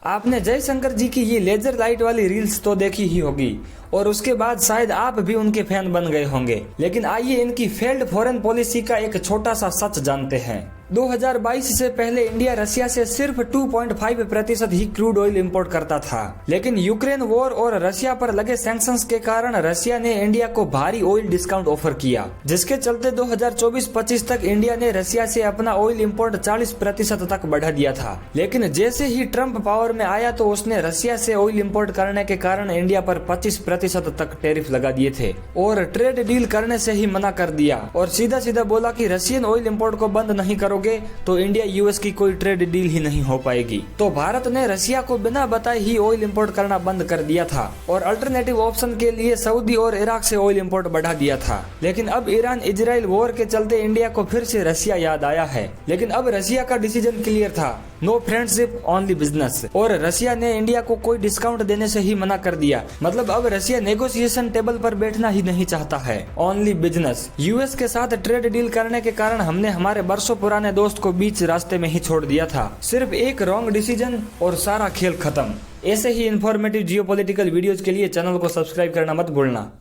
आपने जयशंकर जी की ये लेजर लाइट वाली रील्स तो देखी ही होगी और उसके बाद शायद आप भी उनके फैन बन गए होंगे। लेकिन आइए इनकी फेल्ड फॉरेन पॉलिसी का एक छोटा सा सच जानते हैं। 2022 से पहले इंडिया रशिया से सिर्फ 2.5% ही क्रूड ऑयल इंपोर्ट करता था, लेकिन यूक्रेन वॉर और रशिया पर लगे सैंक्शंस के कारण रशिया ने इंडिया को भारी ऑयल डिस्काउंट ऑफर किया, जिसके चलते 2024-25 तक इंडिया ने रशिया से अपना ऑयल इंपोर्ट 40% तक बढ़ा दिया था। लेकिन जैसे ही ट्रंप पावर में आया तो उसने रशिया से ऑयल इंपोर्ट करने के कारण इंडिया पर 25% तक टैरिफ लगा दिए थे और ट्रेड डील करने से ही मना कर दिया और सीधा सीधा बोला कि रशियन ऑयल इंपोर्ट को बंद नहीं करोगे तो इंडिया यूएस की कोई ट्रेड डील ही नहीं हो पाएगी। तो भारत ने रशिया को बिना बताए ही ऑयल इंपोर्ट करना बंद कर दिया था और अल्टरनेटिव ऑप्शन के लिए सऊदी और इराक से ऑयल इंपोर्ट बढ़ा दिया था। लेकिन अब ईरान इजराइल वॉर के चलते इंडिया को फिर से रशिया याद आया है। लेकिन अब रशिया का डिसीजन क्लियर था, नो फ्रेंडशिप ओनली बिजनेस, और रशिया ने इंडिया को कोई डिस्काउंट देने से ही मना कर दिया। मतलब अब रशिया नेगोशिएशन टेबल पर बैठना ही नहीं चाहता है, ओनली बिजनेस। यूएस के साथ ट्रेड डील करने के कारण हमने हमारे बरसों पुराने दोस्त को बीच रास्ते में ही छोड़ दिया था। सिर्फ एक रॉन्ग डिसीजन और सारा खेल खत्म। ऐसे ही इंफॉर्मेटिव जियोपॉलिटिकल वीडियोज के लिए चैनल को सब्सक्राइब करना मत भूलना।